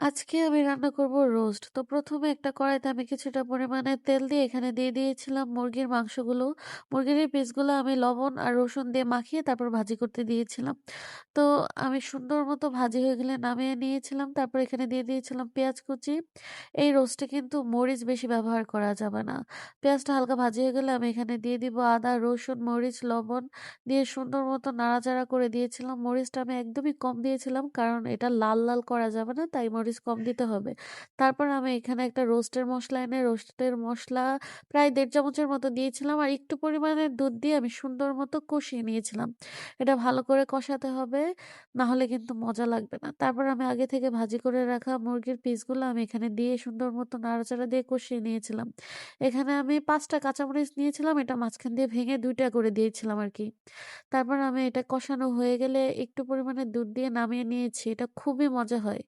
আজকে আমি রান্না করব রোস্ট। তো ১ম এ একটা কড়াইতে আমি কিছুটা পরিমাণে তেল দিয়ে এখানে দিয়ে দিয়েছিলাম মুরগির মাংসগুলো। মুরগির এই পিসগুলো আমি লবণ আর রসুন দিয়ে মাখিয়ে তারপর ভাজি করতে দিয়েছিলাম। তো আমি সুন্দর মতো ভাজি হয়ে গেলে নামিয়ে নিয়েছিলাম। তারপর এখানে দিয়ে দিয়েছিলাম পেঁয়াজ কুচি। এই রোস্টে কিন্তু মরিচ বেশি ব্যবহার করা যাবে না। পেঁয়াজটা হালকা ভাজি হয়ে গেলে আমি এখানে দিয়ে দিব আদা, রসুন, মরিচ, লবণ দিয়ে সুন্দর মতো নাড়াচাড়া করে দিয়েছিলাম। মরিচটা আমি একদমই কম দিয়েছিলাম কারণ এটা লাল, লাল করা যাবে না তাই মরিচ কম দিতে হবে। তারপর আমি এখানে একটা রোস্টের মসলা এনে রোস্টের মসলা প্রায় ১.৫ চামচের মতো দিয়েছিলাম আর একটু পরিমাণে দুধ দিয়ে আমি সুন্দর মতো কষিয়ে নিয়েছিলাম। এটা ভালো করে কষাতে হবে, না হলে কিন্তু মজা লাগবে না। তারপর আমি আগে থেকে ভাজি করে রাখা মুরগির পিসগুলো আমি এখানে দিয়ে সুন্দর মতো নাড়াচাড়া দিয়ে কষিয়ে নিয়েছিলাম। এখানে আমি ৫ টা কাঁচামরিচ নিয়েছিলাম, এটা মাঝখান দিয়ে ভেঙে ২ টা করে দিয়েছিলাম আরকি। তারপর আমি এটা কষানো হয়ে গেলে একটু পরিমাণে দুধ দিয়ে নামিয়ে নিয়েছি। এটা খুবই মজা হয়।